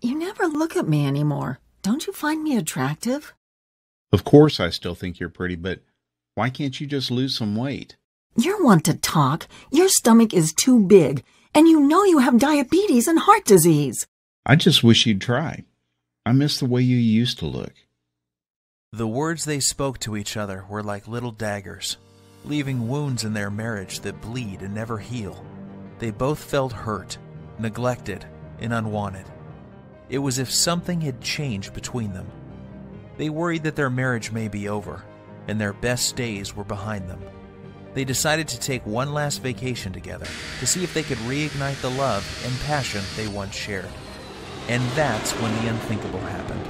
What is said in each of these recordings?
You never look at me anymore. Don't you find me attractive? Of course I still think you're pretty, but why can't you just lose some weight? You're one to talk. Your stomach is too big, and you know you have diabetes and heart disease. I just wish you'd try. I miss the way you used to look. The words they spoke to each other were like little daggers, leaving wounds in their marriage that bleed and never heal. They both felt hurt, neglected, and unwanted. It was as if something had changed between them. They worried that their marriage may be over, and their best days were behind them. They decided to take one last vacation together to see if they could reignite the love and passion they once shared. And that's when the unthinkable happened.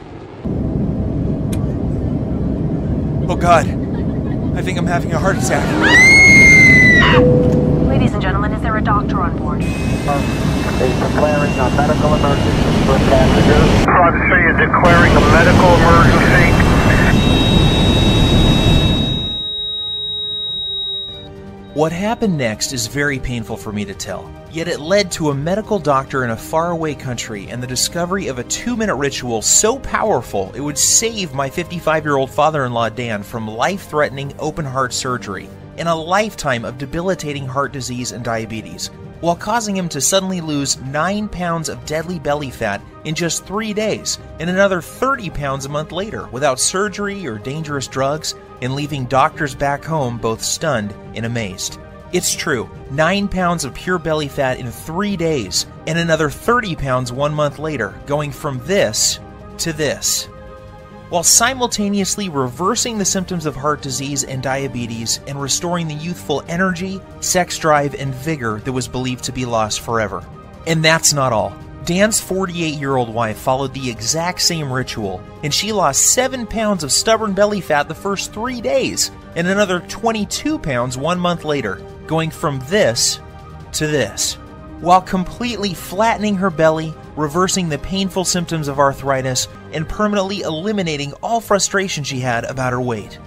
Oh God, I think I'm having a heart attack. Ladies and gentlemen, is there a doctor on board? Declaring a medical emergency for passengers. Private City is declaring a medical emergency. What happened next is very painful for me to tell, yet it led to a medical doctor in a faraway country and the discovery of a 2-minute ritual so powerful it would save my 55-year-old father-in-law Dan from life-threatening open-heart surgery and a lifetime of debilitating heart disease and diabetes, while causing him to suddenly lose 9 pounds of deadly belly fat in just 3 days and another 30 pounds a month later without surgery or dangerous drugs, and leaving doctors back home both stunned and amazed. It's true, 9 pounds of pure belly fat in 3 days and another 30 pounds 1 month later, going from this to this, while simultaneously reversing the symptoms of heart disease and diabetes and restoring the youthful energy, sex drive, and vigor that was believed to be lost forever. And that's not all. Dan's 48-year-old wife followed the exact same ritual, and she lost 7 pounds of stubborn belly fat the first 3 days, and another 22 pounds 1 month later, going from this to this, while completely flattening her belly, reversing the painful symptoms of arthritis, and permanently eliminating all frustration she had about her weight.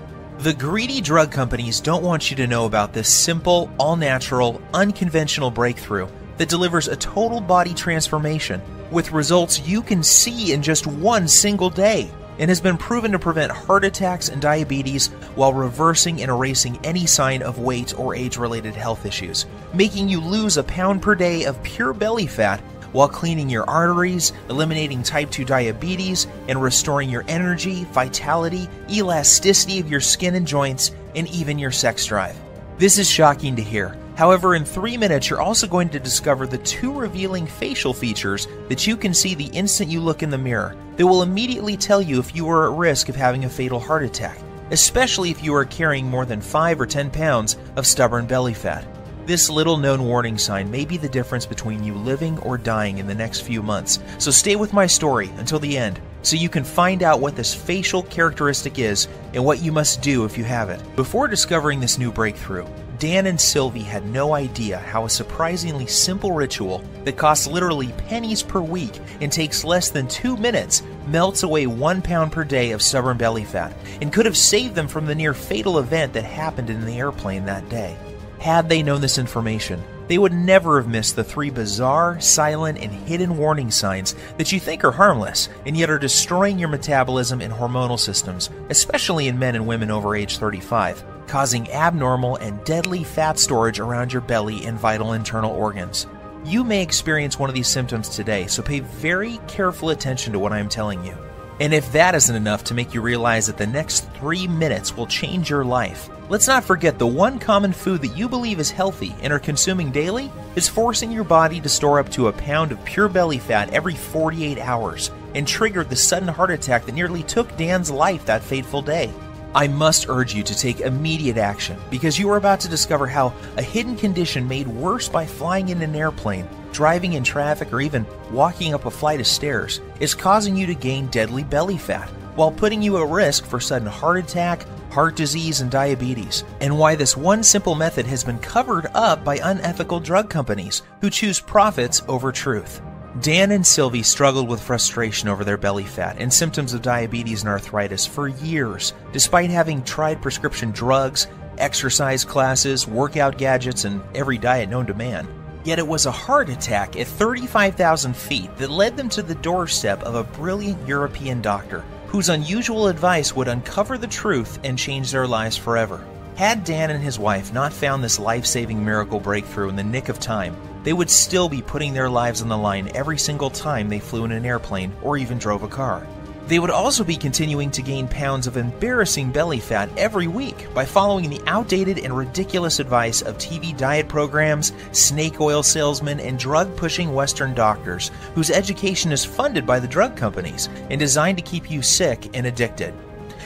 The greedy drug companies don't want you to know about this simple, all-natural, unconventional breakthrough that delivers a total body transformation with results you can see in just 1 single day, and has been proven to prevent heart attacks and diabetes while reversing and erasing any sign of weight or age-related health issues, making you lose a pound per day of pure belly fat while cleaning your arteries, eliminating type 2 diabetes, and restoring your energy, vitality, elasticity of your skin and joints, and even your sex drive. This is shocking to hear. However, in 3 minutes, you're also going to discover the 2 revealing facial features that you can see the instant you look in the mirror that will immediately tell you if you are at risk of having a fatal heart attack, especially if you are carrying more than 5 or 10 pounds of stubborn belly fat. This little-known warning sign may be the difference between you living or dying in the next few months, so stay with my story until the end so you can find out what this facial characteristic is and what you must do if you have it. Before discovering this new breakthrough, Dan and Sylvie had no idea how a surprisingly simple ritual that costs literally pennies per week and takes less than 2 minutes melts away 1 pound per day of stubborn belly fat and could have saved them from the near fatal event that happened in the airplane that day. Had they known this information, they would never have missed the 3 bizarre, silent, and hidden warning signs that you think are harmless and yet are destroying your metabolism and hormonal systems, especially in men and women over age 35, causing abnormal and deadly fat storage around your belly and vital internal organs. You may experience one of these symptoms today, so pay very careful attention to what I am telling you. And if that isn't enough to make you realize that the next 3 minutes will change your life, let's not forget the one common food that you believe is healthy and are consuming daily is forcing your body to store up to a pound of pure belly fat every 48 hours and triggered the sudden heart attack that nearly took Dan's life that fateful day. I must urge you to take immediate action because you are about to discover how a hidden condition made worse by flying in an airplane, driving in traffic, or even walking up a flight of stairs is causing you to gain deadly belly fat while putting you at risk for sudden heart attack, heart disease, and diabetes, and why this one simple method has been covered up by unethical drug companies who choose profits over truth. Dan and Sylvie struggled with frustration over their belly fat and symptoms of diabetes and arthritis for years, despite having tried prescription drugs, exercise classes, workout gadgets, and every diet known to man. Yet it was a heart attack at 35,000 feet that led them to the doorstep of a brilliant European doctor whose unusual advice would uncover the truth and change their lives forever. Had Dan and his wife not found this life-saving miracle breakthrough in the nick of time, they would still be putting their lives on the line every single time they flew in an airplane or even drove a car. They would also be continuing to gain pounds of embarrassing belly fat every week by following the outdated and ridiculous advice of TV diet programs, snake oil salesmen, and drug-pushing Western doctors whose education is funded by the drug companies and designed to keep you sick and addicted.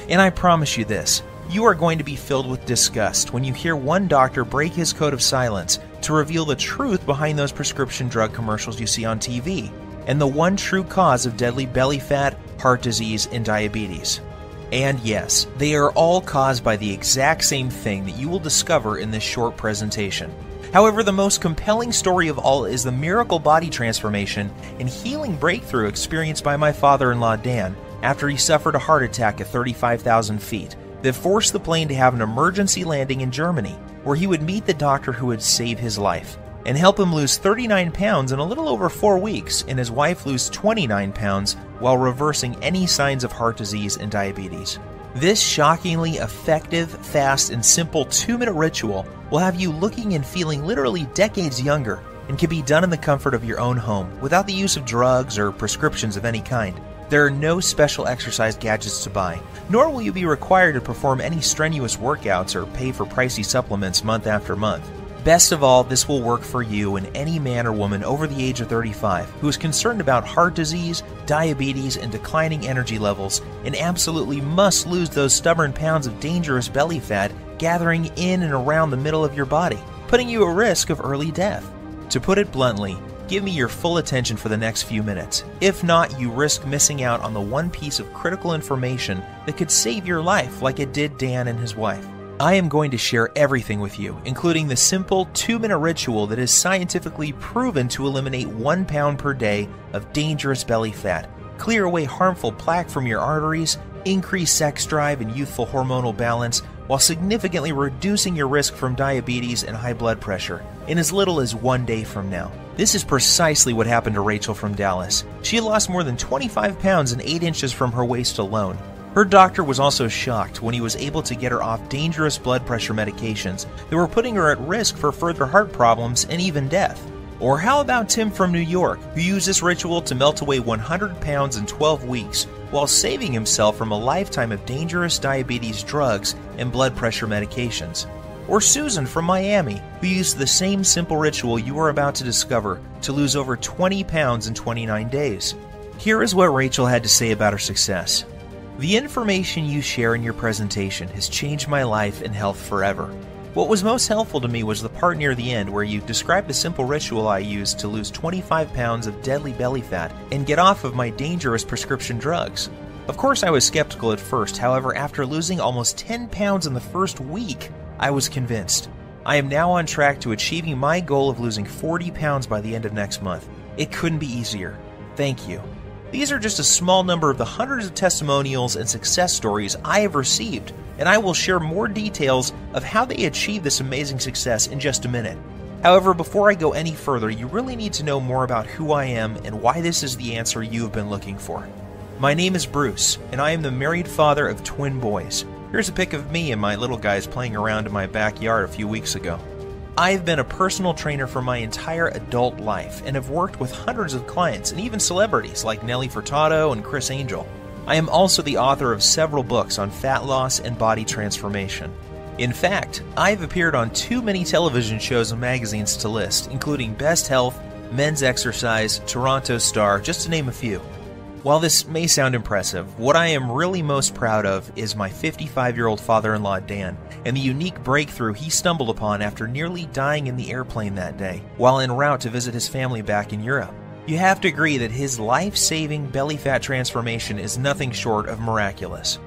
And I promise you this, you are going to be filled with disgust when you hear one doctor break his code of silence to reveal the truth behind those prescription drug commercials you see on TV, and the one true cause of deadly belly fat, heart disease, and diabetes. And yes, they are all caused by the exact same thing that you will discover in this short presentation. However, the most compelling story of all is the miracle body transformation and healing breakthrough experienced by my father-in-law Dan after he suffered a heart attack at 35,000 feet that forced the plane to have an emergency landing in Germany, where he would meet the doctor who would save his life and help him lose 39 pounds in a little over 4 weeks, and his wife lose 29 pounds while reversing any signs of heart disease and diabetes. This shockingly effective, fast, and simple 2-minute ritual will have you looking and feeling literally decades younger and can be done in the comfort of your own home without the use of drugs or prescriptions of any kind. There are no special exercise gadgets to buy, nor will you be required to perform any strenuous workouts or pay for pricey supplements month after month. Best of all, this will work for you and any man or woman over the age of 35 who is concerned about heart disease, diabetes, and declining energy levels and absolutely must lose those stubborn pounds of dangerous belly fat gathering in and around the middle of your body, putting you at risk of early death. To put it bluntly, give me your full attention for the next few minutes. If not, you risk missing out on the one piece of critical information that could save your life like it did Dan and his wife. I am going to share everything with you, including the simple 2-minute ritual that is scientifically proven to eliminate 1 pound per day of dangerous belly fat, clear away harmful plaque from your arteries, increase sex drive and youthful hormonal balance, while significantly reducing your risk from diabetes and high blood pressure in as little as 1 day from now. This is precisely what happened to Rachel from Dallas. She had lost more than 25 pounds and 8 inches from her waist alone. Her doctor was also shocked when he was able to get her off dangerous blood pressure medications that were putting her at risk for further heart problems and even death. Or how about Tim from New York, who used this ritual to melt away 100 pounds in 12 weeks while saving himself from a lifetime of dangerous diabetes drugs and blood pressure medications? Or Susan from Miami, who used the same simple ritual you are about to discover to lose over 20 pounds in 29 days. Here is what Rachel had to say about her success. The information you share in your presentation has changed my life and health forever. What was most helpful to me was the part near the end where you described the simple ritual I used to lose 25 pounds of deadly belly fat and get off of my dangerous prescription drugs. Of course, I was skeptical at first. However, after losing almost 10 pounds in the first week, I was convinced. I am now on track to achieving my goal of losing 40 pounds by the end of next month. It couldn't be easier. Thank you. These are just a small number of the hundreds of testimonials and success stories I have received, and I will share more details of how they achieved this amazing success in just a minute. However, before I go any further, you really need to know more about who I am and why this is the answer you have been looking for. My name is Bruce, and I am the married father of twin boys. Here's a pic of me and my little guys playing around in my backyard a few weeks ago. I have been a personal trainer for my entire adult life and have worked with hundreds of clients and even celebrities like Nelly Furtado and Chris Angel. I am also the author of several books on fat loss and body transformation. In fact, I've appeared on too many television shows and magazines to list, including Best Health, Men's Exercise, Toronto Star, just to name a few. While this may sound impressive, what I am really most proud of is my 55-year-old father-in-law Dan and the unique breakthrough he stumbled upon after nearly dying in the airplane that day while en route to visit his family back in Europe. You have to agree that his life-saving belly fat transformation is nothing short of miraculous.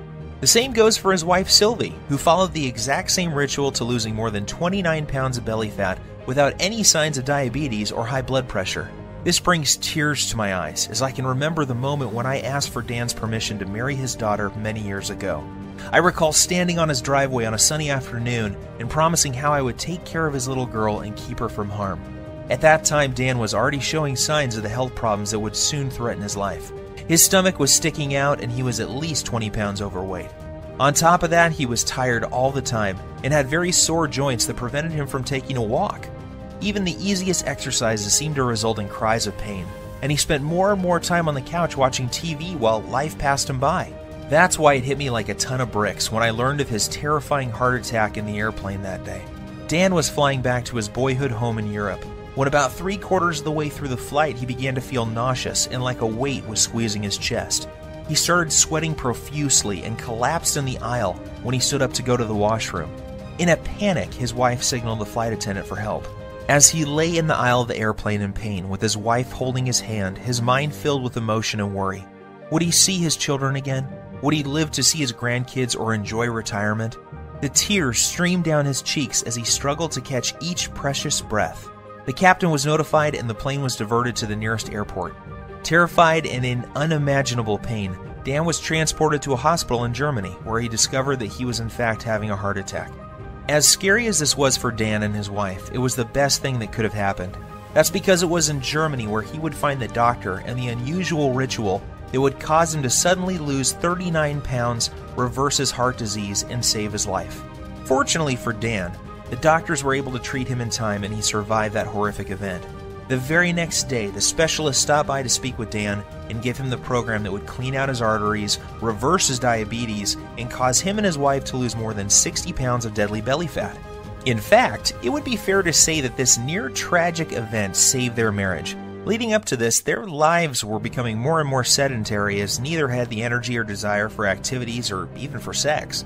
The same goes for his wife Sylvie, who followed the exact same ritual to losing more than 29 pounds of belly fat without any signs of diabetes or high blood pressure. This brings tears to my eyes as I can remember the moment when I asked for Dan's permission to marry his daughter many years ago. I recall standing on his driveway on a sunny afternoon and promising how I would take care of his little girl and keep her from harm. At that time, Dan was already showing signs of the health problems that would soon threaten his life. His stomach was sticking out and he was at least 20 pounds overweight. On top of that, he was tired all the time and had very sore joints that prevented him from taking a walk. Even the easiest exercises seemed to result in cries of pain, and he spent more and more time on the couch watching TV while life passed him by. That's why it hit me like a ton of bricks when I learned of his terrifying heart attack in the airplane that day. Dan was flying back to his boyhood home in Europe. When about 3/4 of the way through the flight, he began to feel nauseous and like a weight was squeezing his chest. He started sweating profusely and collapsed in the aisle when he stood up to go to the washroom. In a panic, his wife signaled the flight attendant for help. As he lay in the aisle of the airplane in pain, with his wife holding his hand, his mind filled with emotion and worry. Would he see his children again? Would he live to see his grandkids or enjoy retirement? The tears streamed down his cheeks as he struggled to catch each precious breath. The captain was notified and the plane was diverted to the nearest airport. Terrified and in unimaginable pain, Dan was transported to a hospital in Germany, where he discovered that he was in fact having a heart attack. As scary as this was for Dan and his wife, it was the best thing that could have happened. That's because it was in Germany where he would find the doctor and the unusual ritual that would cause him to suddenly lose 39 pounds, reverse his heart disease, and save his life. Fortunately for Dan, the doctors were able to treat him in time and he survived that horrific event. The very next day, the specialist stopped by to speak with Dan and give him the program that would clean out his arteries, reverse his diabetes, and cause him and his wife to lose more than 60 pounds of deadly belly fat. In fact, it would be fair to say that this near-tragic event saved their marriage. Leading up to this, their lives were becoming more and more sedentary as neither had the energy or desire for activities or even for sex.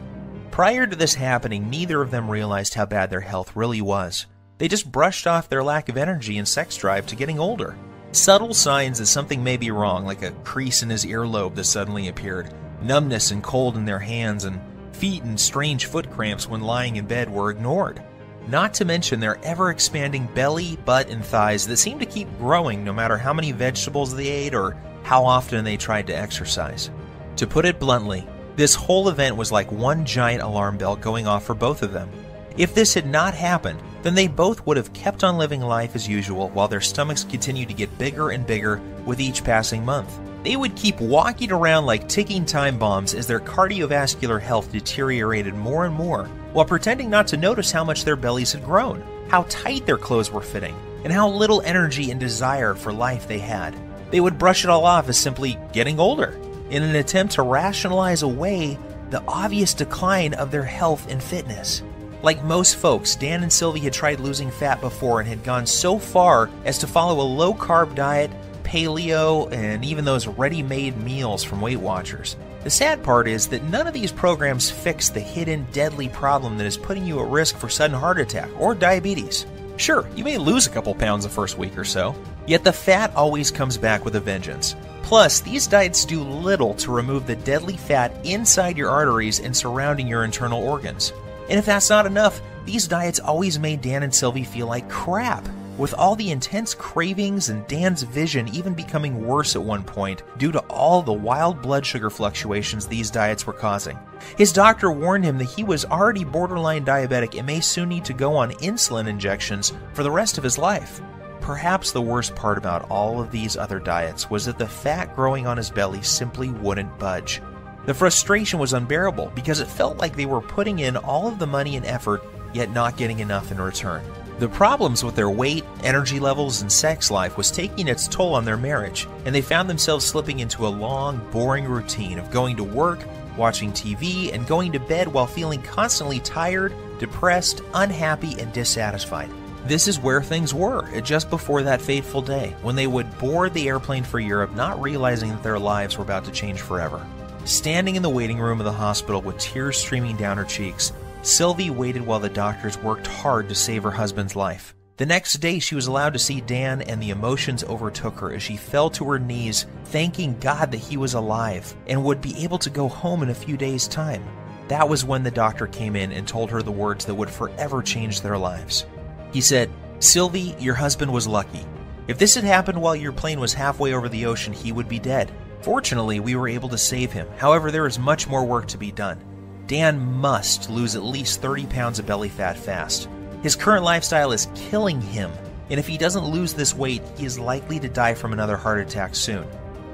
Prior to this happening, neither of them realized how bad their health really was. They just brushed off their lack of energy and sex drive to getting older. Subtle signs that something may be wrong, like a crease in his earlobe that suddenly appeared, numbness and cold in their hands, and feet and strange foot cramps when lying in bed were ignored. Not to mention their ever-expanding belly, butt, and thighs that seemed to keep growing no matter how many vegetables they ate or how often they tried to exercise. To put it bluntly, this whole event was like one giant alarm bell going off for both of them. If this had not happened, then they both would have kept on living life as usual while their stomachs continued to get bigger and bigger with each passing month. They would keep walking around like ticking time bombs as their cardiovascular health deteriorated more and more, while pretending not to notice how much their bellies had grown, how tight their clothes were fitting, and how little energy and desire for life they had. They would brush it all off as simply getting older, in an attempt to rationalize away the obvious decline of their health and fitness. Like most folks, Dan and Sylvie had tried losing fat before and had gone so far as to follow a low-carb diet, paleo, and even those ready-made meals from Weight Watchers. The sad part is that none of these programs fix the hidden, deadly problem that is putting you at risk for sudden heart attack or diabetes. Sure, you may lose a couple pounds the first week or so, yet the fat always comes back with a vengeance. Plus, these diets do little to remove the deadly fat inside your arteries and surrounding your internal organs. And if that's not enough, these diets always made Dan and Sylvie feel like crap, with all the intense cravings and Dan's vision even becoming worse at one point due to all the wild blood sugar fluctuations these diets were causing. His doctor warned him that he was already borderline diabetic and may soon need to go on insulin injections for the rest of his life. Perhaps the worst part about all of these other diets was that the fat growing on his belly simply wouldn't budge. The frustration was unbearable because it felt like they were putting in all of the money and effort, yet not getting enough in return. The problems with their weight, energy levels, and sex life was taking its toll on their marriage, and they found themselves slipping into a long, boring routine of going to work, watching TV, and going to bed while feeling constantly tired, depressed, unhappy, and dissatisfied. This is where things were just before that fateful day, when they would board the airplane for Europe, not realizing that their lives were about to change forever. Standing in the waiting room of the hospital with tears streaming down her cheeks, Sylvie waited while the doctors worked hard to save her husband's life. The next day, she was allowed to see Dan, and the emotions overtook her as she fell to her knees, thanking God that he was alive and would be able to go home in a few days' time. That was when the doctor came in and told her the words that would forever change their lives. He said, "Sylvie, your husband was lucky. If this had happened while your plane was halfway over the ocean, he would be dead. Fortunately, we were able to save him. However, there is much more work to be done. Dan must lose at least 30 pounds of belly fat fast. His current lifestyle is killing him, and if he doesn't lose this weight, he is likely to die from another heart attack soon.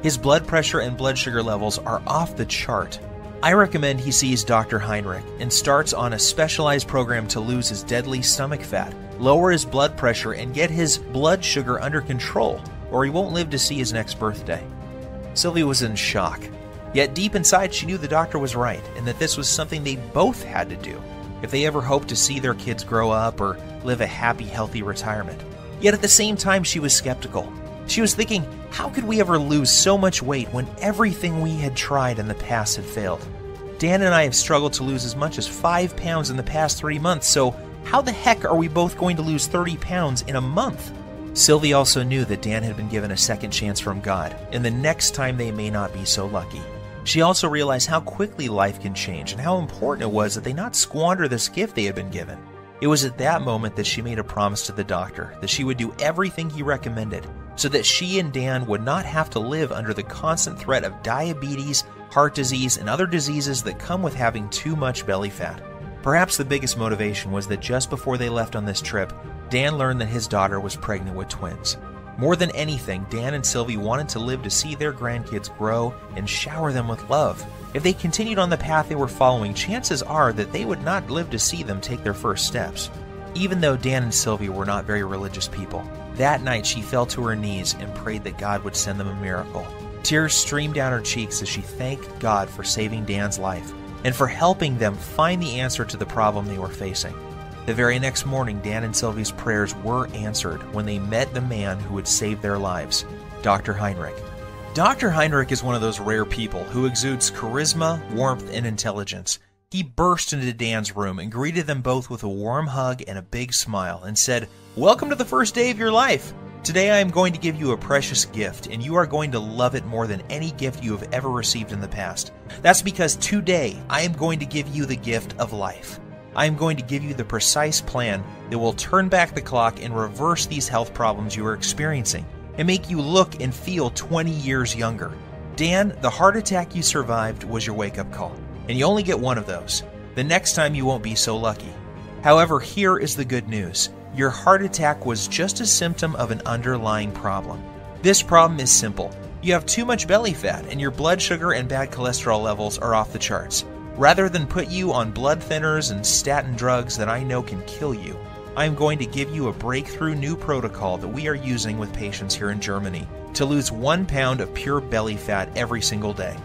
His blood pressure and blood sugar levels are off the chart. I recommend he sees Dr. Heinrich and starts on a specialized program to lose his deadly stomach fat, lower his blood pressure, and get his blood sugar under control, or he won't live to see his next birthday. Sylvie was in shock. Yet deep inside, she knew the doctor was right, and that this was something they both had to do if they ever hoped to see their kids grow up or live a happy, healthy retirement. Yet at the same time, she was skeptical. She was thinking, how could we ever lose so much weight when everything we had tried in the past had failed? Dan and I have struggled to lose as much as 5 pounds in the past 3 months, so how the heck are we both going to lose 30 pounds in a month? Sylvie also knew that Dan had been given a second chance from God, and the next time they may not be so lucky. She also realized how quickly life can change and how important it was that they not squander this gift they had been given. It was at that moment that she made a promise to the doctor that she would do everything he recommended so that she and Dan would not have to live under the constant threat of diabetes, heart disease, and other diseases that come with having too much belly fat. Perhaps the biggest motivation was that just before they left on this trip, Dan learned that his daughter was pregnant with twins. More than anything, Dan and Sylvie wanted to live to see their grandkids grow and shower them with love. If they continued on the path they were following, chances are that they would not live to see them take their first steps. Even though Dan and Sylvie were not very religious people, that night she fell to her knees and prayed that God would send them a miracle. Tears streamed down her cheeks as she thanked God for saving Dan's life and for helping them find the answer to the problem they were facing. The very next morning, Dan and Sylvie's prayers were answered when they met the man who would save their lives, Dr. Heinrich. Dr. Heinrich is one of those rare people who exudes charisma, warmth, and intelligence. He burst into Dan's room and greeted them both with a warm hug and a big smile and said, "Welcome to the first day of your life. Today I am going to give you a precious gift, and you are going to love it more than any gift you have ever received in the past. That's because today I am going to give you the gift of life. I am going to give you the precise plan that will turn back the clock and reverse these health problems you are experiencing and make you look and feel 20 years younger. Dan, the heart attack you survived was your wake-up call, and you only get one of those. The next time you won't be so lucky. However, here is the good news. Your heart attack was just a symptom of an underlying problem. This problem is simple. You have too much belly fat, and your blood sugar and bad cholesterol levels are off the charts. Rather than put you on blood thinners and statin drugs that I know can kill you, I am going to give you a breakthrough new protocol that we are using with patients here in Germany to lose 1 pound of pure belly fat every single day."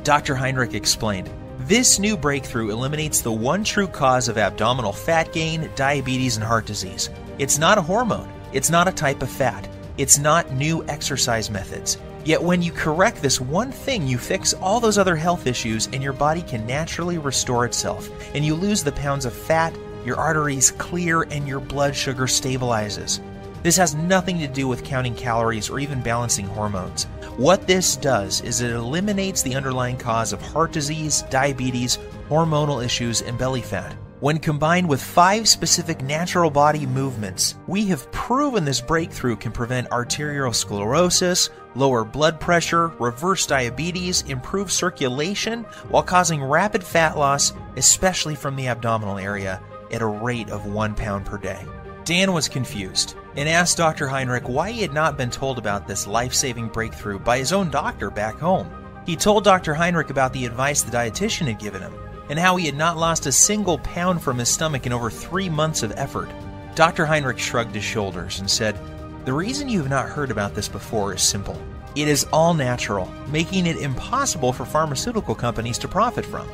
Dr. Heinrich explained, "This new breakthrough eliminates the one true cause of abdominal fat gain, diabetes, and heart disease. It's not a hormone. It's not a type of fat. It's not new exercise methods. Yet when you correct this one thing, you fix all those other health issues and your body can naturally restore itself, and you lose the pounds of fat, your arteries clear, and your blood sugar stabilizes. This has nothing to do with counting calories or even balancing hormones. What this does is it eliminates the underlying cause of heart disease, diabetes, hormonal issues, and belly fat. When combined with 5 specific natural body movements, we have proven this breakthrough can prevent arteriosclerosis, lower blood pressure, reverse diabetes, improve circulation, while causing rapid fat loss, especially from the abdominal area, at a rate of 1 pound per day." Dan was confused and asked Dr. Heinrich why he had not been told about this life-saving breakthrough by his own doctor back home. He told Dr. Heinrich about the advice the dietitian had given him, and how he had not lost a single pound from his stomach in over 3 months of effort. Dr. Heinrich shrugged his shoulders and said, "The reason you have not heard about this before is simple. It is all natural, making it impossible for pharmaceutical companies to profit from.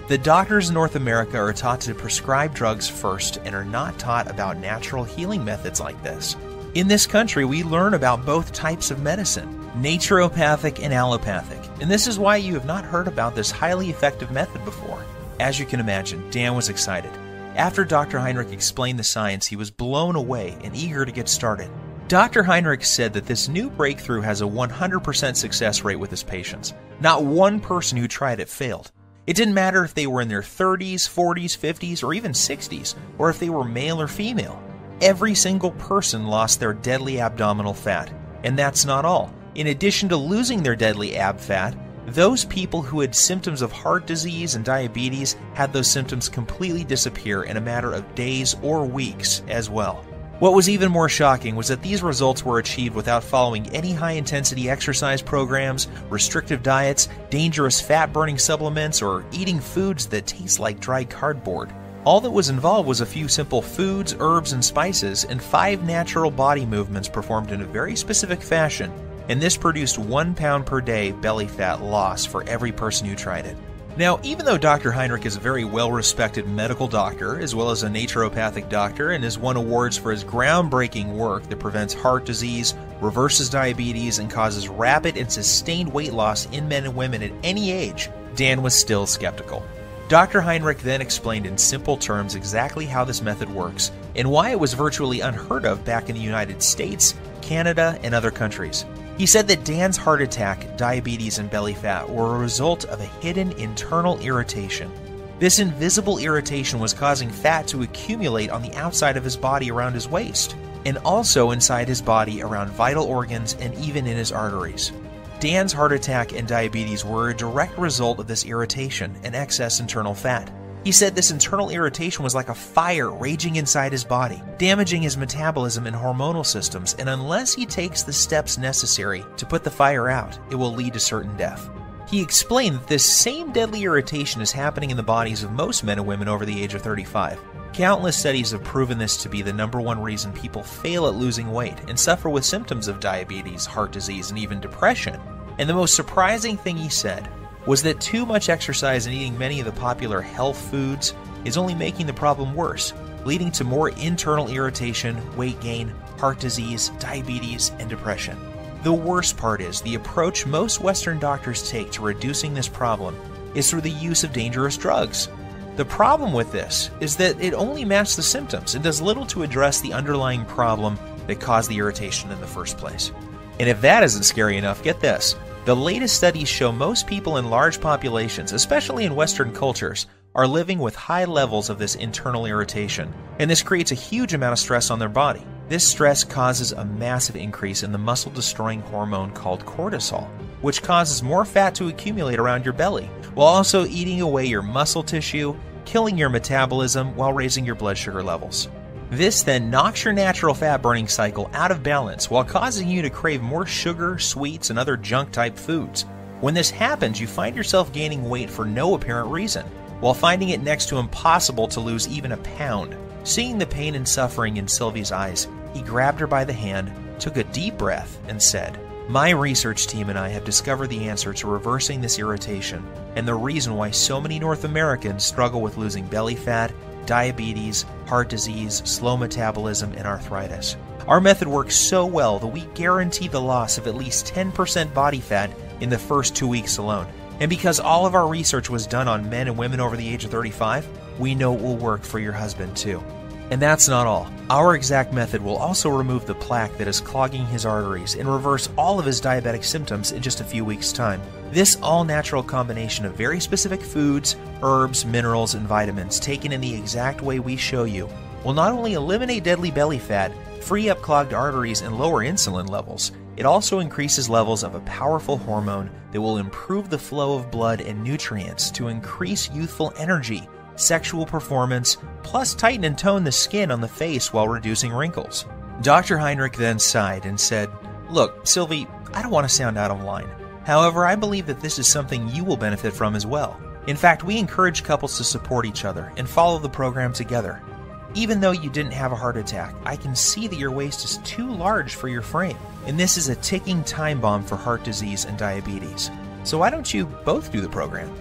The doctors in North America are taught to prescribe drugs first and are not taught about natural healing methods like this. In this country, we learn about both types of medicine, naturopathic and allopathic, and this is why you have not heard about this highly effective method before." As you can imagine, Dan was excited. After Dr. Heinrich explained the science, he was blown away and eager to get started. Dr. Heinrich said that this new breakthrough has a 100% success rate with his patients. Not one person who tried it failed. It didn't matter if they were in their 30s, 40s, 50s, or even 60s, or if they were male or female. Every single person lost their deadly abdominal fat. And that's not all. In addition to losing their deadly ab fat, those people who had symptoms of heart disease and diabetes had those symptoms completely disappear in a matter of days or weeks as well. What was even more shocking was that these results were achieved without following any high-intensity exercise programs, restrictive diets, dangerous fat-burning supplements, or eating foods that taste like dry cardboard. All that was involved was a few simple foods, herbs, and spices, and 5 natural body movements performed in a very specific fashion, and this produced 1 pound per day belly fat loss for every person who tried it. Now, even though Dr. Heinrich is a very well-respected medical doctor, as well as a naturopathic doctor, and has won awards for his groundbreaking work that prevents heart disease, reverses diabetes, and causes rapid and sustained weight loss in men and women at any age, Dan was still skeptical. Dr. Heinrich then explained in simple terms exactly how this method works, and why it was virtually unheard of back in the United States, Canada, and other countries. He said that Dan's heart attack, diabetes, and belly fat were a result of a hidden internal irritation. This invisible irritation was causing fat to accumulate on the outside of his body around his waist, and also inside his body around vital organs and even in his arteries. Dan's heart attack and diabetes were a direct result of this irritation and excess internal fat. He said this internal irritation was like a fire raging inside his body, damaging his metabolism and hormonal systems, and unless he takes the steps necessary to put the fire out, it will lead to certain death. He explained that this same deadly irritation is happening in the bodies of most men and women over the age of 35. Countless studies have proven this to be the #1 reason people fail at losing weight and suffer with symptoms of diabetes, heart disease, and even depression. And the most surprising thing he said was that too much exercise and eating many of the popular health foods is only making the problem worse, leading to more internal irritation, weight gain, heart disease, diabetes, and depression. The worst part is the approach most Western doctors take to reducing this problem is through the use of dangerous drugs. The problem with this is that it only masks the symptoms and does little to address the underlying problem that caused the irritation in the first place. And if that isn't scary enough, get this. The latest studies show most people in large populations, especially in Western cultures, are living with high levels of this internal irritation, and this creates a huge amount of stress on their body. This stress causes a massive increase in the muscle-destroying hormone called cortisol, which causes more fat to accumulate around your belly, while also eating away your muscle tissue, killing your metabolism while raising your blood sugar levels. This then knocks your natural fat-burning cycle out of balance while causing you to crave more sugar, sweets, and other junk-type foods. When this happens, you find yourself gaining weight for no apparent reason, while finding it next to impossible to lose even a pound. Seeing the pain and suffering in Sylvie's eyes, he grabbed her by the hand, took a deep breath, and said, "My research team and I have discovered the answer to reversing this irritation, and the reason why so many North Americans struggle with losing belly fat, diabetes, heart disease, slow metabolism, and arthritis. Our method works so well that we guarantee the loss of at least 10% body fat in the first 2 weeks alone. And because all of our research was done on men and women over the age of 35, we know it will work for your husband too." And that's not all. Our exact method will also remove the plaque that is clogging his arteries and reverse all of his diabetic symptoms in just a few weeks' time. This all-natural combination of very specific foods, herbs, minerals, and vitamins taken in the exact way we show you will not only eliminate deadly belly fat, free up clogged arteries, and lower insulin levels, it also increases levels of a powerful hormone that will improve the flow of blood and nutrients to increase youthful energy, sexual performance, plus tighten and tone the skin on the face while reducing wrinkles. Dr. Heinrich then sighed and said, "Look, Sylvie, I don't want to sound out of line. However, I believe that this is something you will benefit from as well. In fact, we encourage couples to support each other and follow the program together. Even though you didn't have a heart attack, I can see that your waist is too large for your frame, and this is a ticking time bomb for heart disease and diabetes. So why don't you both do the program?"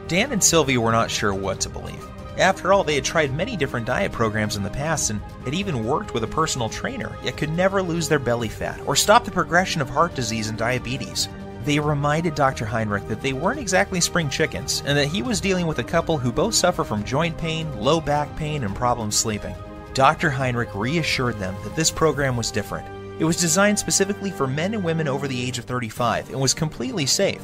Dan and Sylvia were not sure what to believe. After all, they had tried many different diet programs in the past and had even worked with a personal trainer, yet could never lose their belly fat or stop the progression of heart disease and diabetes. They reminded Dr. Heinrich that they weren't exactly spring chickens, and that he was dealing with a couple who both suffer from joint pain, low back pain, and problems sleeping. Dr. Heinrich reassured them that this program was different. It was designed specifically for men and women over the age of 35 and was completely safe.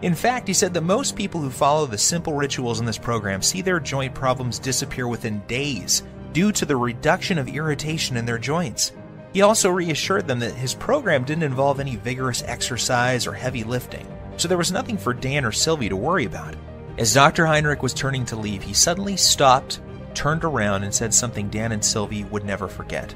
In fact, he said that most people who follow the simple rituals in this program see their joint problems disappear within days due to the reduction of irritation in their joints. He also reassured them that his program didn't involve any vigorous exercise or heavy lifting, so there was nothing for Dan or Sylvie to worry about. As Dr. Heinrich was turning to leave, he suddenly stopped, turned around, and said something Dan and Sylvie would never forget.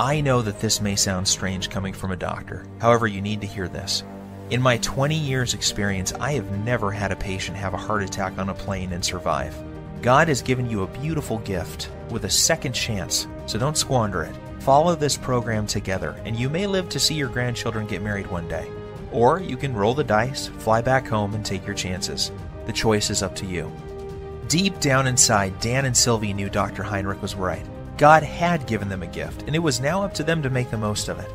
I know that this may sound strange coming from a doctor. However, you need to hear this. In my 20 years experience, I have never had a patient have a heart attack on a plane and survive. God has given you a beautiful gift with a second chance, so don't squander it. Follow this program together, and you may live to see your grandchildren get married one day. Or you can roll the dice, fly back home, and take your chances. The choice is up to you. Deep down inside, Dan and Sylvie knew Dr. Heinrich was right. God had given them a gift, and it was now up to them to make the most of it.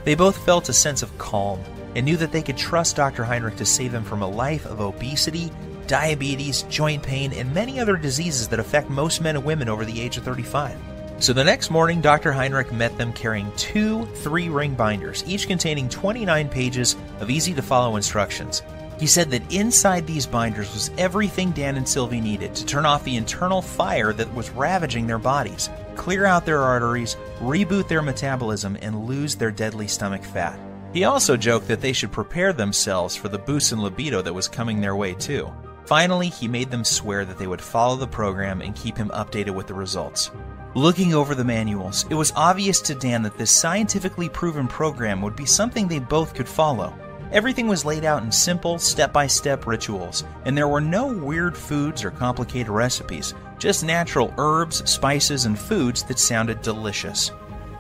They both felt a sense of calm and knew that they could trust Dr. Heinrich to save them from a life of obesity, diabetes, joint pain, and many other diseases that affect most men and women over the age of 35. So the next morning, Dr. Heinrich met them carrying 2 3-ring binders, each containing 29 pages of easy-to-follow instructions. He said that inside these binders was everything Dan and Sylvie needed to turn off the internal fire that was ravaging their bodies, clear out their arteries, reboot their metabolism, and lose their deadly stomach fat. He also joked that they should prepare themselves for the boost in libido that was coming their way too. Finally, he made them swear that they would follow the program and keep him updated with the results. Looking over the manuals, it was obvious to Dan that this scientifically proven program would be something they both could follow. Everything was laid out in simple, step-by-step rituals, and there were no weird foods or complicated recipes, just natural herbs, spices, and foods that sounded delicious.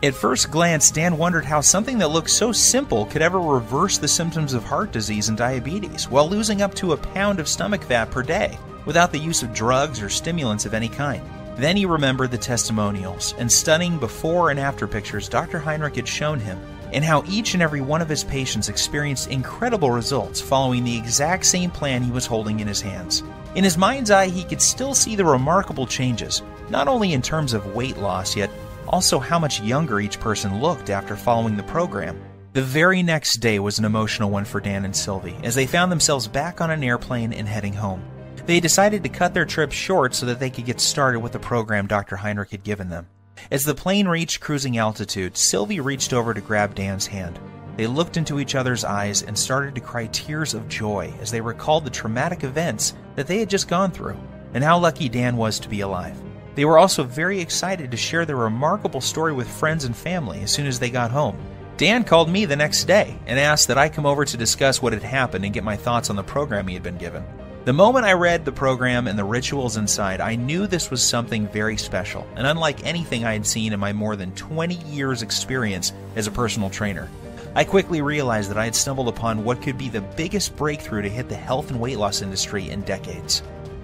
At first glance, Dan wondered how something that looked so simple could ever reverse the symptoms of heart disease and diabetes while losing up to a pound of stomach fat per day without the use of drugs or stimulants of any kind. Then he remembered the testimonials and stunning before and after pictures Dr. Heinrich had shown him, and how each and every one of his patients experienced incredible results following the exact same plan he was holding in his hands. In his mind's eye, he could still see the remarkable changes, not only in terms of weight loss, yet also how much younger each person looked after following the program. The very next day was an emotional one for Dan and Sylvie, as they found themselves back on an airplane and heading home. They decided to cut their trip short so that they could get started with the program Dr. Heinrich had given them. As the plane reached cruising altitude, Sylvie reached over to grab Dan's hand. They looked into each other's eyes and started to cry tears of joy as they recalled the traumatic events that they had just gone through, and how lucky Dan was to be alive. They were also very excited to share their remarkable story with friends and family as soon as they got home. Dan called me the next day and asked that I come over to discuss what had happened and get my thoughts on the program he had been given. The moment I read the program and the rituals inside, I knew this was something very special and unlike anything I had seen in my more than 20 years experience as a personal trainer. I quickly realized that I had stumbled upon what could be the biggest breakthrough to hit the health and weight loss industry in decades.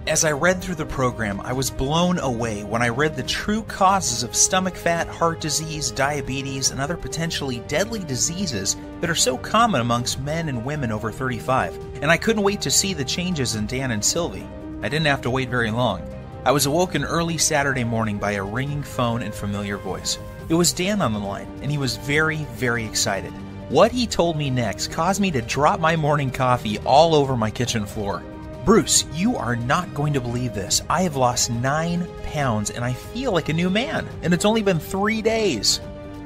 As I read through the program, I was blown away when I read the true causes of stomach fat, heart disease, diabetes, and other potentially deadly diseases that are so common amongst men and women over 35, and I couldn't wait to see the changes in Dan and Sylvie. I didn't have to wait very long. I was awoken early Saturday morning by a ringing phone and familiar voice. It was Dan on the line, and he was very, very excited. What he told me next caused me to drop my morning coffee all over my kitchen floor. "Bruce, you are not going to believe this. I have lost 9 pounds and I feel like a new man, and it's only been 3 days.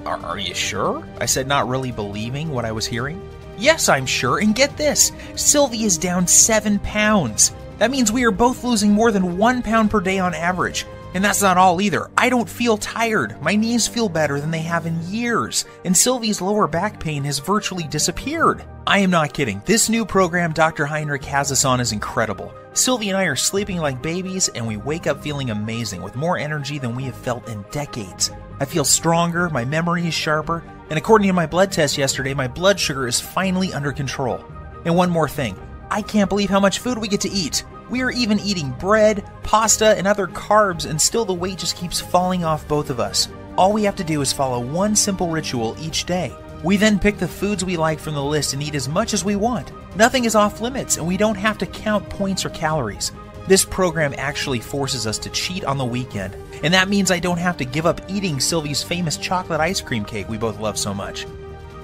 Are you sure? I said, not really believing what I was hearing. Yes, I'm sure, and get this. Sylvie is down 7 pounds. That means we are both losing more than 1 pound per day on average. And that's not all either. I don't feel tired. My knees feel better than they have in years, and Sylvie's lower back pain has virtually disappeared. I am not kidding. This new program Dr. Heinrich has us on is incredible. Sylvie and I are sleeping like babies, and we wake up feeling amazing with more energy than we have felt in decades. I feel stronger, my memory is sharper, and according to my blood test yesterday, my blood sugar is finally under control. And one more thing. I can't believe how much food we get to eat. We are even eating bread, pasta, and other carbs, and still the weight just keeps falling off both of us. All we have to do is follow one simple ritual each day. We then pick the foods we like from the list and eat as much as we want. Nothing is off limits, and we don't have to count points or calories. This program actually forces us to cheat on the weekend, and that means I don't have to give up eating Sylvie's famous chocolate ice cream cake we both love so much.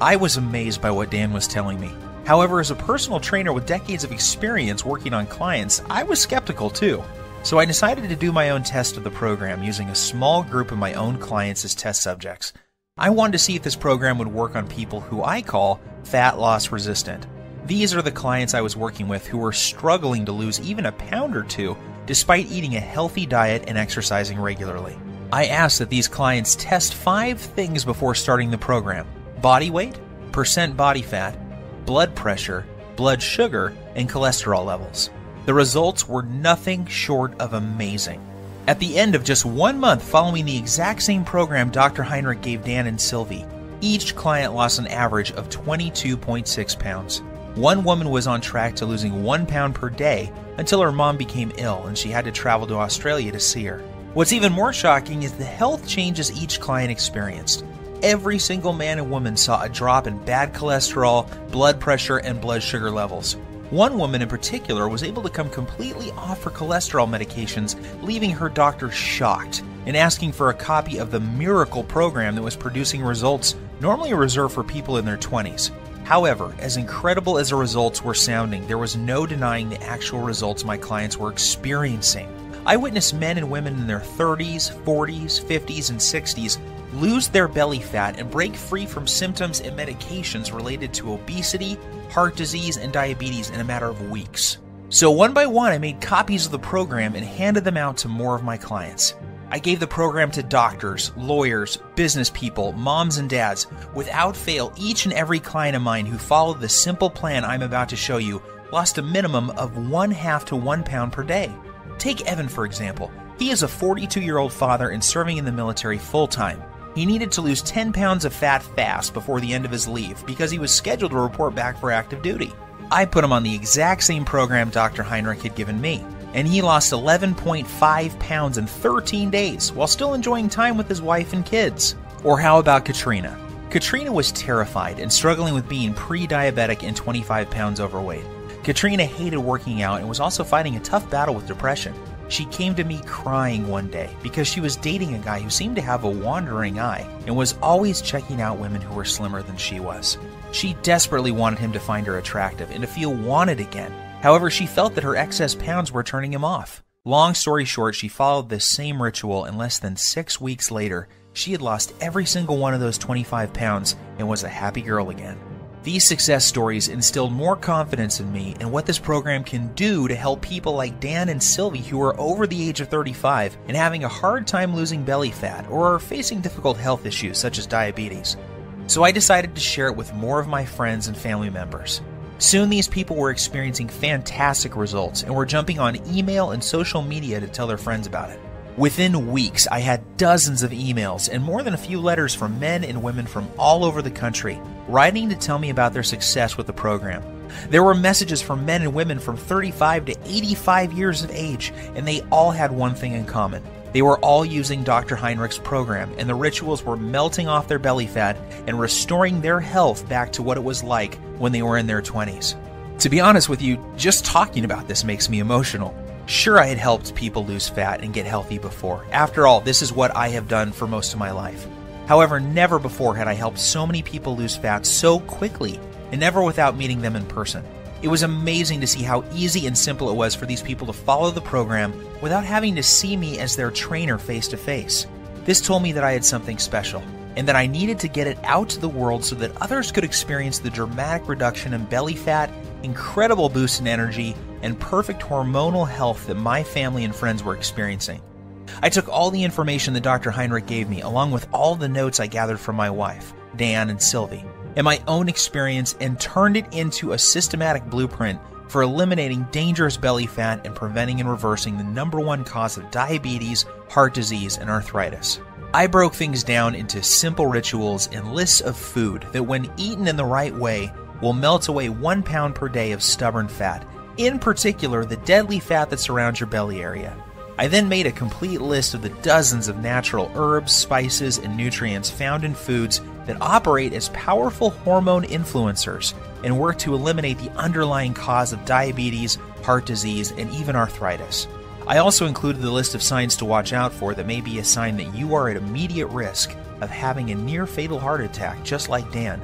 I was amazed by what Dan was telling me. However, as a personal trainer with decades of experience working on clients, I was skeptical too. So I decided to do my own test of the program using a small group of my own clients as test subjects. I wanted to see if this program would work on people who I call fat loss resistant. These are the clients I was working with who were struggling to lose even a pound or two despite eating a healthy diet and exercising regularly. I asked that these clients test 5 things before starting the program: body weight, percent body fat, blood pressure, blood sugar, and cholesterol levels. The results were nothing short of amazing. At the end of just 1 month following the exact same program Dr. Heinrich gave Dan and Sylvie, each client lost an average of 22.6 pounds. One woman was on track to losing 1 pound per day until her mom became ill and she had to travel to Australia to see her. What's even more shocking is the health changes each client experienced. Every single man and woman saw a drop in bad cholesterol, blood pressure, and blood sugar levels. One woman in particular was able to come completely off her cholesterol medications, leaving her doctor shocked and asking for a copy of the miracle program that was producing results normally reserved for people in their 20s. However, as incredible as the results were sounding, there was no denying the actual results my clients were experiencing. I witnessed men and women in their 30s, 40s, 50s, and 60s lose their belly fat and break free from symptoms and medications related to obesity, heart disease, and diabetes in a matter of weeks. So one by one, I made copies of the program and handed them out to more of my clients. I gave the program to doctors, lawyers, business people, moms and dads. Without fail, each and every client of mine who followed the simple plan I'm about to show you lost a minimum of 1/2 to 1 pound per day. Take Evan, for example. He is a 42-year-old father and serving in the military full-time. He needed to lose 10 pounds of fat fast before the end of his leave because he was scheduled to report back for active duty. I put him on the exact same program Dr. Heinrich had given me, and he lost 11.5 pounds in 13 days while still enjoying time with his wife and kids. Or how about Katrina? Katrina was terrified and struggling with being pre-diabetic and 25 pounds overweight. Katrina hated working out and was also fighting a tough battle with depression. She came to me crying one day because she was dating a guy who seemed to have a wandering eye and was always checking out women who were slimmer than she was. She desperately wanted him to find her attractive and to feel wanted again. However, she felt that her excess pounds were turning him off. Long story short, she followed this same ritual, and less than 6 weeks later, she had lost every single one of those 25 pounds and was a happy girl again. These success stories instilled more confidence in me and what this program can do to help people like Dan and Sylvie who are over the age of 35 and having a hard time losing belly fat or are facing difficult health issues such as diabetes. So I decided to share it with more of my friends and family members. Soon these people were experiencing fantastic results and were jumping on email and social media to tell their friends about it. Within weeks, I had dozens of emails and more than a few letters from men and women from all over the country, writing to tell me about their success with the program. There were messages from men and women from 35 to 85 years of age, and they all had one thing in common. They were all using Dr. Heinrich's program, and the rituals were melting off their belly fat and restoring their health back to what it was like when they were in their 20s. To be honest with you, just talking about this makes me emotional. Sure, I had helped people lose fat and get healthy before. After all, this is what I have done for most of my life. However, never before had I helped so many people lose fat so quickly, and never without meeting them in person. It was amazing to see how easy and simple it was for these people to follow the program without having to see me as their trainer face to face. This told me that I had something special, and that I needed to get it out to the world so that others could experience the dramatic reduction in belly fat, incredible boost in energy, and perfect hormonal health that my family and friends were experiencing. I took all the information that Dr. Heinrich gave me, along with all the notes I gathered from my wife, Dan and Sylvie, and my own experience, and turned it into a systematic blueprint for eliminating dangerous belly fat and preventing and reversing the #1 cause of diabetes, heart disease, and arthritis. I broke things down into simple rituals and lists of food that, when eaten in the right way, will melt away 1 pound per day of stubborn fat, in particular the deadly fat that surrounds your belly area. I then made a complete list of the dozens of natural herbs, spices, and nutrients found in foods that operate as powerful hormone influencers and work to eliminate the underlying cause of diabetes, heart disease, and even arthritis. I also included the list of signs to watch out for that may be a sign that you are at immediate risk of having a near-fatal heart attack, just like Dan.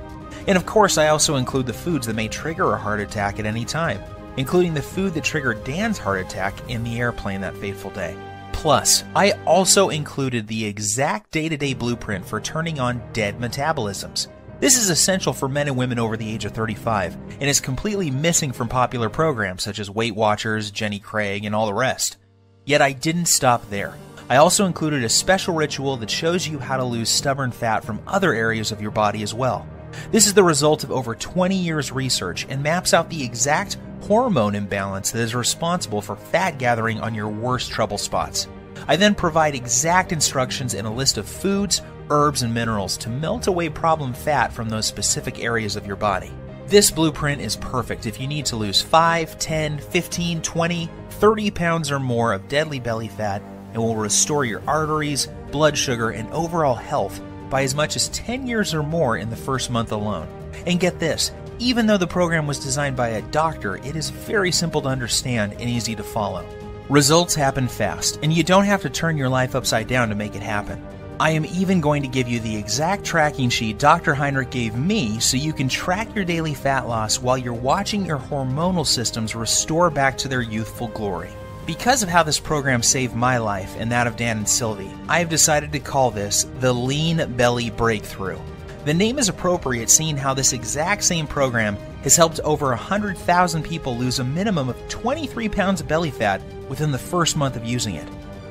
And of course, I also include the foods that may trigger a heart attack at any time, including the food that triggered Dan's heart attack in the airplane that fateful day. Plus, I also included the exact day-to-day blueprint for turning on dead metabolisms. This is essential for men and women over the age of 35, and is completely missing from popular programs such as Weight Watchers, Jenny Craig, and all the rest. Yet I didn't stop there. I also included a special ritual that shows you how to lose stubborn fat from other areas of your body as well. This is the result of over 20 years research and maps out the exact hormone imbalance that is responsible for fat gathering on your worst trouble spots. I then provide exact instructions and a list of foods, herbs, and minerals to melt away problem fat from those specific areas of your body. This blueprint is perfect if you need to lose 5, 10, 15, 20, 30 pounds or more of deadly belly fat and will restore your arteries, blood sugar, and overall health by as much as 10 years or more in the first month alone. And get this, even though the program was designed by a doctor, it is very simple to understand and easy to follow. Results happen fast, and you don't have to turn your life upside down to make it happen. I am even going to give you the exact tracking sheet Dr. Heinrich gave me so you can track your daily fat loss while you're watching your hormonal systems restore back to their youthful glory. Because of how this program saved my life and that of Dan and Sylvie, I have decided to call this the Lean Belly Breakthrough. The name is appropriate seeing how this exact same program has helped over 100,000 people lose a minimum of 23 pounds of belly fat within the first month of using it.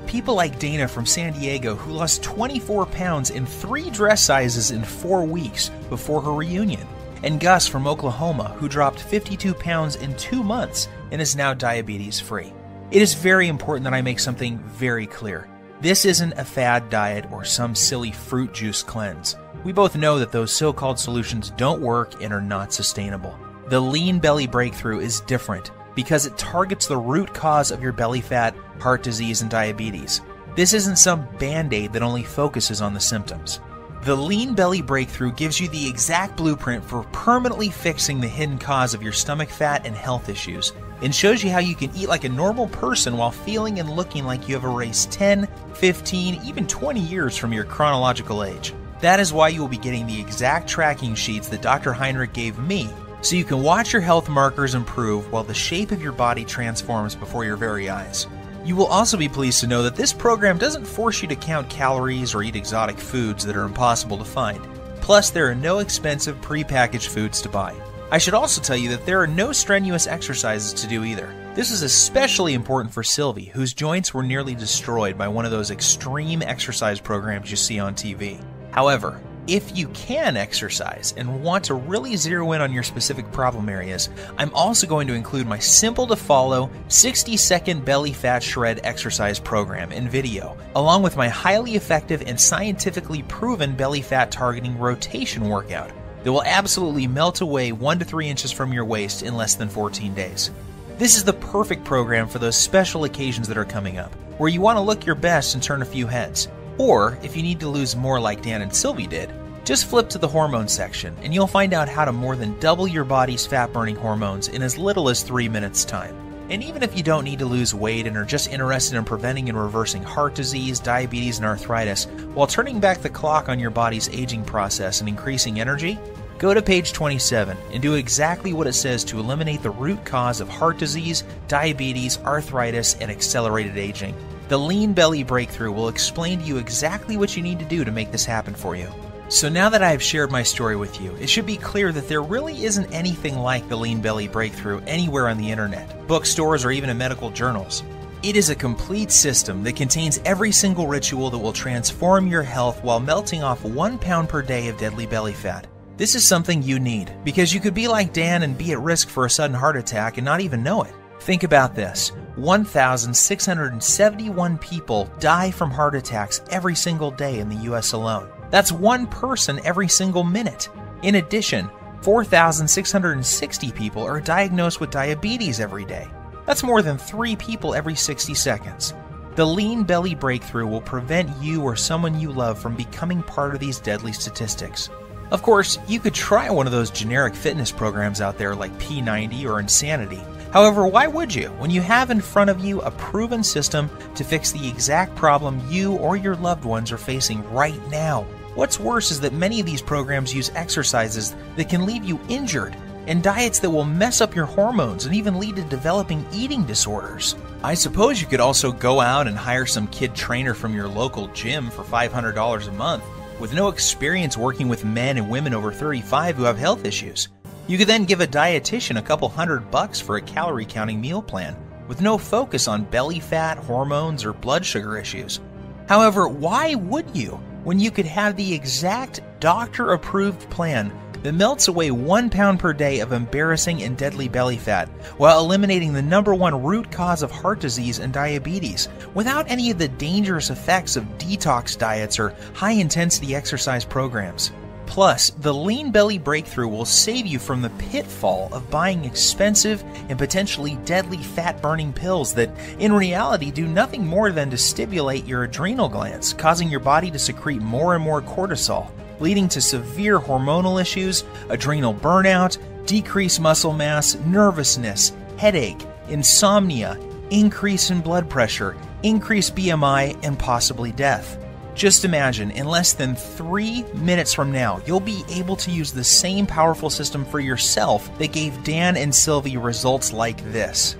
People like Dana from San Diego, who lost 24 pounds in 3 dress sizes in 4 weeks before her reunion, and Gus from Oklahoma, who dropped 52 pounds in 2 months and is now diabetes-free. It is very important that I make something very clear. This isn't a fad diet or some silly fruit juice cleanse. We both know that those so-called solutions don't work and are not sustainable. The Lean Belly Breakthrough is different because it targets the root cause of your belly fat, heart disease, and diabetes. This isn't some band-aid that only focuses on the symptoms. The Lean Belly Breakthrough gives you the exact blueprint for permanently fixing the hidden cause of your stomach fat and health issues, and shows you how you can eat like a normal person while feeling and looking like you have erased 10, 15, even 20 years from your chronological age. That is why you will be getting the exact tracking sheets that Dr. Heinrich gave me, so you can watch your health markers improve while the shape of your body transforms before your very eyes. You will also be pleased to know that this program doesn't force you to count calories or eat exotic foods that are impossible to find. Plus, there are no expensive prepackaged foods to buy. I should also tell you that there are no strenuous exercises to do either. This is especially important for Sylvie, whose joints were nearly destroyed by one of those extreme exercise programs you see on TV. However, if you can exercise and want to really zero in on your specific problem areas, I'm also going to include my simple to follow 60-second belly fat shred exercise program and video, along with my highly effective and scientifically proven belly fat targeting rotation workout that will absolutely melt away 1 to 3 inches from your waist in less than 14 days. This is the perfect program for those special occasions that are coming up, where you want to look your best and turn a few heads. Or, if you need to lose more like Dan and Sylvie did, just flip to the hormone section and you'll find out how to more than double your body's fat-burning hormones in as little as 3 minutes time. And even if you don't need to lose weight and are just interested in preventing and reversing heart disease, diabetes, and arthritis while turning back the clock on your body's aging process and increasing energy, go to page 27 and do exactly what it says to eliminate the root cause of heart disease, diabetes, arthritis, and accelerated aging. The Lean Belly Breakthrough will explain to you exactly what you need to do to make this happen for you. So now that I have shared my story with you, it should be clear that there really isn't anything like the Lean Belly Breakthrough anywhere on the internet, bookstores, or even in medical journals. It is a complete system that contains every single ritual that will transform your health while melting off 1 pound per day of deadly belly fat. This is something you need, because you could be like Dan and be at risk for a sudden heart attack and not even know it. Think about this. 1,671 people die from heart attacks every single day in the US alone. That's 1 person every single minute. In addition, 4,660 people are diagnosed with diabetes every day. That's more than 3 people every 60 seconds. The Lean Belly Breakthrough will prevent you or someone you love from becoming part of these deadly statistics. Of course, you could try one of those generic fitness programs out there like P90 or Insanity. However, why would you when you have in front of you a proven system to fix the exact problem you or your loved ones are facing right now? What's worse is that many of these programs use exercises that can leave you injured and diets that will mess up your hormones and even lead to developing eating disorders. I suppose you could also go out and hire some kid trainer from your local gym for $500 a month with no experience working with men and women over 35 who have health issues. You could then give a dietitian a couple $100 for a calorie counting meal plan with no focus on belly fat, hormones, or blood sugar issues. However, why would you when you could have the exact doctor-approved plan that melts away 1 pound per day of embarrassing and deadly belly fat while eliminating the #1 root cause of heart disease and diabetes without any of the dangerous effects of detox diets or high-intensity exercise programs? Plus, the Lean Belly Breakthrough will save you from the pitfall of buying expensive and potentially deadly fat-burning pills that, in reality, do nothing more than to stimulate your adrenal glands, causing your body to secrete more and more cortisol, leading to severe hormonal issues, adrenal burnout, decreased muscle mass, nervousness, headache, insomnia, increase in blood pressure, increased BMI, and possibly death. Just imagine, in less than 3 minutes from now, you'll be able to use the same powerful system for yourself that gave Dan and Sylvie results like this.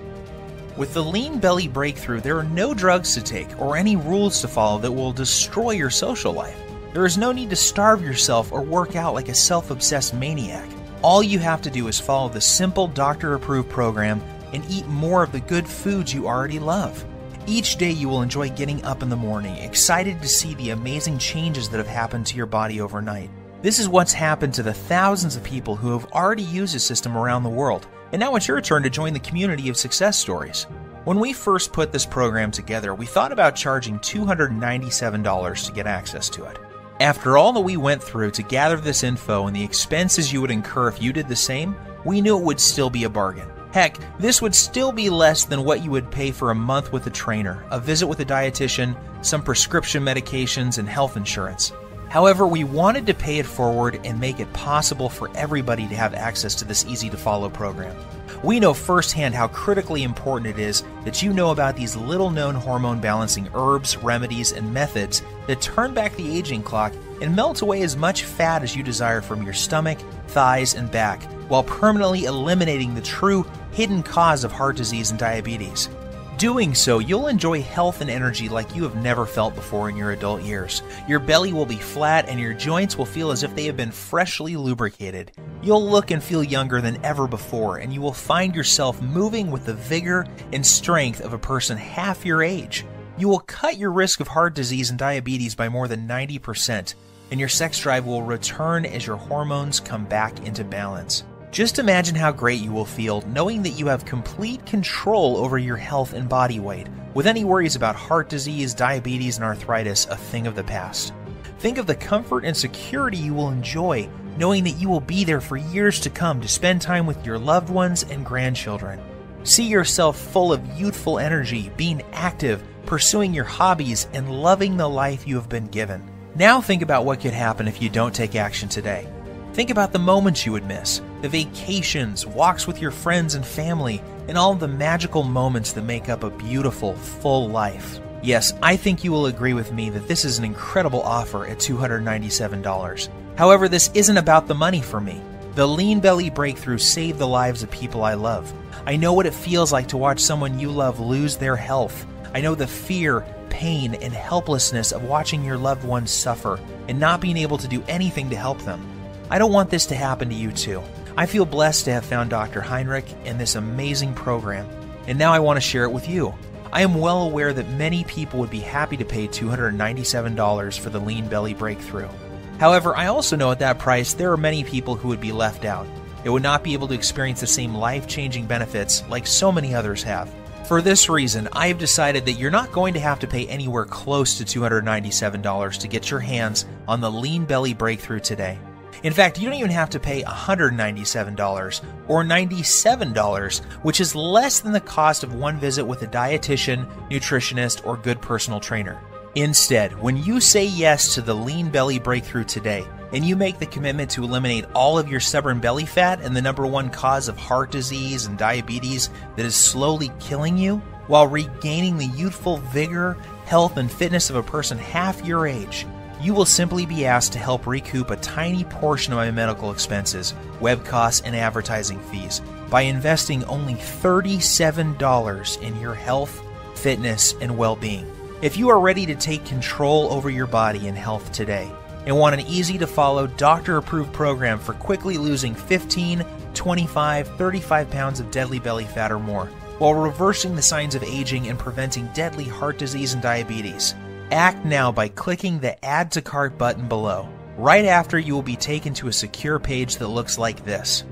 With the Lean Belly Breakthrough, there are no drugs to take or any rules to follow that will destroy your social life. There is no need to starve yourself or work out like a self-obsessed maniac. All you have to do is follow the simple doctor-approved program and eat more of the good foods you already love. Each day you will enjoy getting up in the morning, excited to see the amazing changes that have happened to your body overnight. This is what's happened to the thousands of people who have already used the system around the world, and now it's your turn to join the community of success stories. When we first put this program together, we thought about charging $297 to get access to it. After all that we went through to gather this info and the expenses you would incur if you did the same, we knew it would still be a bargain. Heck, this would still be less than what you would pay for a month with a trainer, a visit with a dietitian, some prescription medications, and health insurance. However, we wanted to pay it forward and make it possible for everybody to have access to this easy-to-follow program. We know firsthand how critically important it is that you know about these little-known hormone-balancing herbs, remedies, and methods that turn back the aging clock and melt away as much fat as you desire from your stomach, thighs, and back, while permanently eliminating the true hidden cause of heart disease and diabetes. Doing so, you'll enjoy health and energy like you have never felt before in your adult years. Your belly will be flat and your joints will feel as if they have been freshly lubricated. You'll look and feel younger than ever before, and you will find yourself moving with the vigor and strength of a person half your age. You will cut your risk of heart disease and diabetes by more than 90%, and your sex drive will return as your hormones come back into balance. Just imagine how great you will feel knowing that you have complete control over your health and body weight, with any worries about heart disease, diabetes, and arthritis a thing of the past. Think of the comfort and security you will enjoy knowing that you will be there for years to come to spend time with your loved ones and grandchildren. See yourself full of youthful energy, being active, pursuing your hobbies, and loving the life you have been given. Now think about what could happen if you don't take action today. Think about the moments you would miss, the vacations, walks with your friends and family, and all of the magical moments that make up a beautiful, full life. Yes, I think you will agree with me that this is an incredible offer at $297. However, this isn't about the money for me. The Lean Belly Breakthrough saved the lives of people I love. I know what it feels like to watch someone you love lose their health. I know the fear, pain, and helplessness of watching your loved ones suffer and not being able to do anything to help them. I don't want this to happen to you too. I feel blessed to have found Dr. Heinrich and this amazing program, and now I want to share it with you. I am well aware that many people would be happy to pay $297 for the Lean Belly Breakthrough. However, I also know at that price there are many people who would be left out. They would not be able to experience the same life-changing benefits like so many others have. For this reason, I have decided that you're not going to have to pay anywhere close to $297 to get your hands on the Lean Belly Breakthrough today. In fact, you don't even have to pay $197 or $97, which is less than the cost of one visit with a dietitian, nutritionist, or good personal trainer. Instead, when you say yes to the Lean Belly Breakthrough today, and you make the commitment to eliminate all of your stubborn belly fat and the #1 cause of heart disease and diabetes that is slowly killing you, while regaining the youthful vigor, health, and fitness of a person half your age, you will simply be asked to help recoup a tiny portion of my medical expenses, web costs, and advertising fees by investing only $37 in your health, fitness, and well-being. If you are ready to take control over your body and health today and want an easy-to-follow, doctor-approved program for quickly losing 15, 25, 35 pounds of deadly belly fat or more, while reversing the signs of aging and preventing deadly heart disease and diabetes, Act now by clicking the Add to Cart button below. Right after, you will be taken to a secure page that looks like this.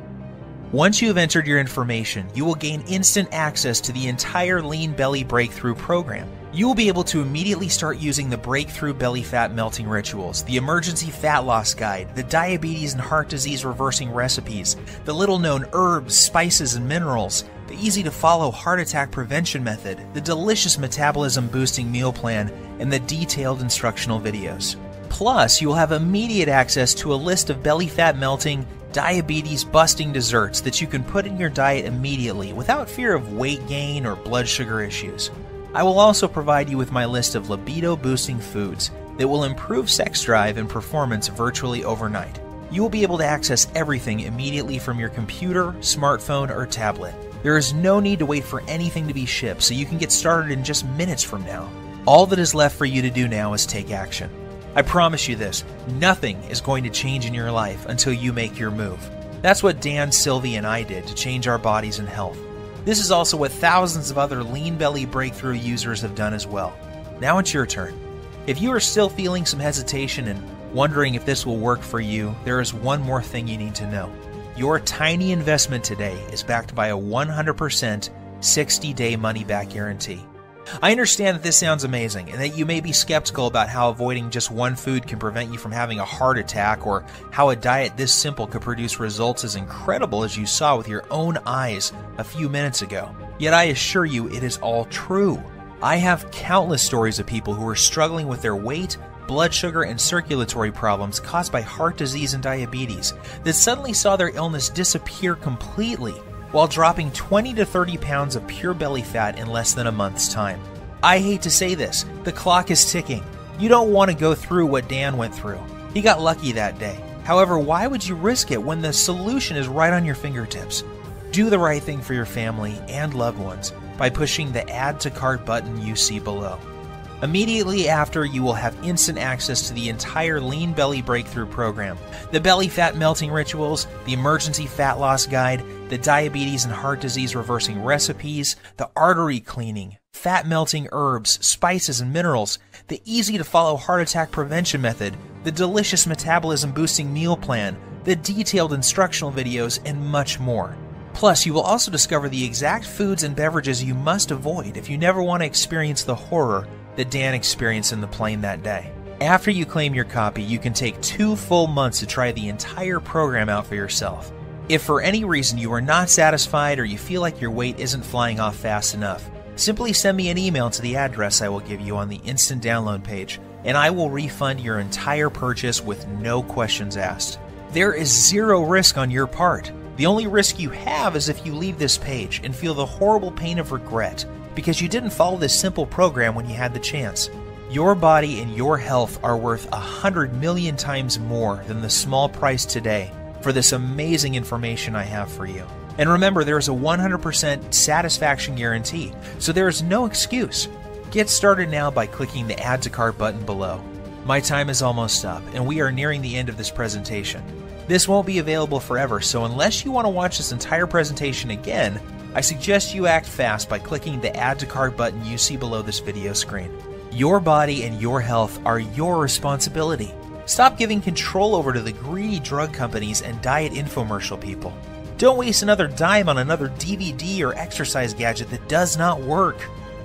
Once you have entered your information, you will gain instant access to the entire Lean Belly Breakthrough program. You will be able to immediately start using the Breakthrough Belly Fat Melting Rituals, the Emergency Fat Loss Guide, the Diabetes and Heart Disease Reversing Recipes, the little-known herbs, spices, and minerals, the easy-to-follow Heart Attack Prevention Method, the delicious Metabolism Boosting Meal Plan, and the detailed instructional videos. Plus, you will have immediate access to a list of belly fat melting, diabetes-busting desserts that you can put in your diet immediately without fear of weight gain or blood sugar issues. I will also provide you with my list of libido-boosting foods that will improve sex drive and performance virtually overnight. You will be able to access everything immediately from your computer, smartphone, or tablet. There is no need to wait for anything to be shipped, so you can get started in just minutes from now. All that is left for you to do now is take action. I promise you this, nothing is going to change in your life until you make your move. That's what Dan, Sylvie, and I did to change our bodies and health. This is also what thousands of other Lean Belly Breakthrough users have done as well. Now it's your turn. If you are still feeling some hesitation and wondering if this will work for you, there is one more thing you need to know. Your tiny investment today is backed by a 100% 60-day money-back guarantee. I understand that this sounds amazing and that you may be skeptical about how avoiding just one food can prevent you from having a heart attack, or how a diet this simple could produce results as incredible as you saw with your own eyes a few minutes ago. Yet I assure you it is all true. I have countless stories of people who are struggling with their weight, blood sugar, and circulatory problems caused by heart disease and diabetes that suddenly saw their illness disappear completely, while dropping 20 to 30 pounds of pure belly fat in less than a month's time. I hate to say this, the clock is ticking. You don't want to go through what Dan went through. He got lucky that day. However, why would you risk it when the solution is right on your fingertips? Do the right thing for your family and loved ones by pushing the Add to Cart button you see below. Immediately after, you will have instant access to the entire Lean Belly Breakthrough program, the Belly Fat Melting Rituals, the Emergency Fat Loss Guide, the Diabetes and Heart Disease Reversing Recipes, the Artery Cleaning, Fat Melting Herbs, Spices, and Minerals, the easy-to-follow Heart Attack Prevention Method, the delicious Metabolism Boosting Meal Plan, the detailed instructional videos, and much more. Plus, you will also discover the exact foods and beverages you must avoid if you never want to experience the horror that Dan experienced in the plane that day. After you claim your copy, you can take 2 full months to try the entire program out for yourself. If for any reason you are not satisfied or you feel like your weight isn't flying off fast enough, simply send me an email to the address I will give you on the instant download page, and I will refund your entire purchase with no questions asked. There is zero risk on your part. The only risk you have is if you leave this page and feel the horrible pain of regret because you didn't follow this simple program when you had the chance. Your body and your health are worth 100 million times more than the small price today for this amazing information I have for you. And remember, there is a 100% satisfaction guarantee, so there is no excuse. Get started now by clicking the Add to Cart button below. My time is almost up, and we are nearing the end of this presentation. This won't be available forever, so unless you want to watch this entire presentation again, I suggest you act fast by clicking the Add to Cart button you see below this video screen. Your body and your health are your responsibility. Stop giving control over to the greedy drug companies and diet infomercial people. Don't waste another dime on another DVD or exercise gadget that does not work.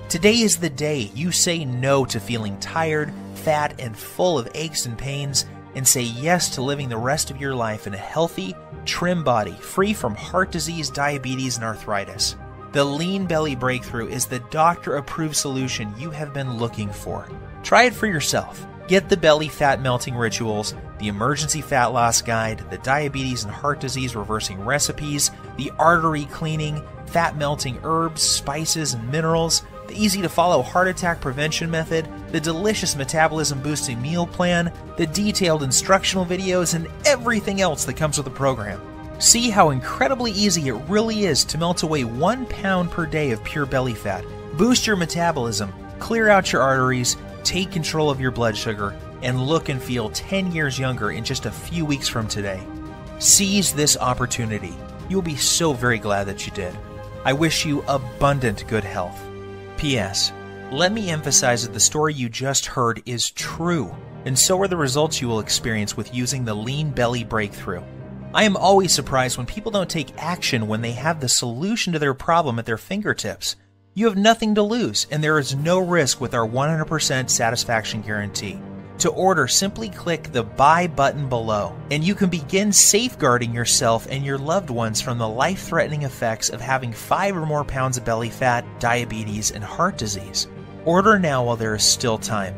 Today is the day you say no to feeling tired, fat, and full of aches and pains, and say yes to living the rest of your life in a healthy, trim body, free from heart disease, diabetes, and arthritis. The Lean Belly Breakthrough is the doctor-approved solution you have been looking for. Try it for yourself. Get the Belly Fat Melting Rituals, the Emergency Fat Loss Guide, the Diabetes and Heart Disease Reversing Recipes, the Artery Cleaning, Fat Melting Herbs, Spices, and Minerals, the easy-to-follow Heart Attack Prevention Method, the delicious Metabolism Boosting Meal Plan, the detailed instructional videos, and everything else that comes with the program. See how incredibly easy it really is to melt away 1 pound per day of pure belly fat, boost your metabolism, clear out your arteries, take control of your blood sugar, and look and feel 10 years younger in just a few weeks from today. Seize this opportunity. You'll be so very glad that you did. I wish you abundant good health. P.S. Let me emphasize that the story you just heard is true, and so are the results you will experience with using the Lean Belly Breakthrough. I am always surprised when people don't take action when they have the solution to their problem at their fingertips. You have nothing to lose, and there is no risk with our 100% satisfaction guarantee. To order, simply click the Buy button below, and you can begin safeguarding yourself and your loved ones from the life-threatening effects of having 5 or more pounds of belly fat, diabetes, and heart disease. Order now while there is still time.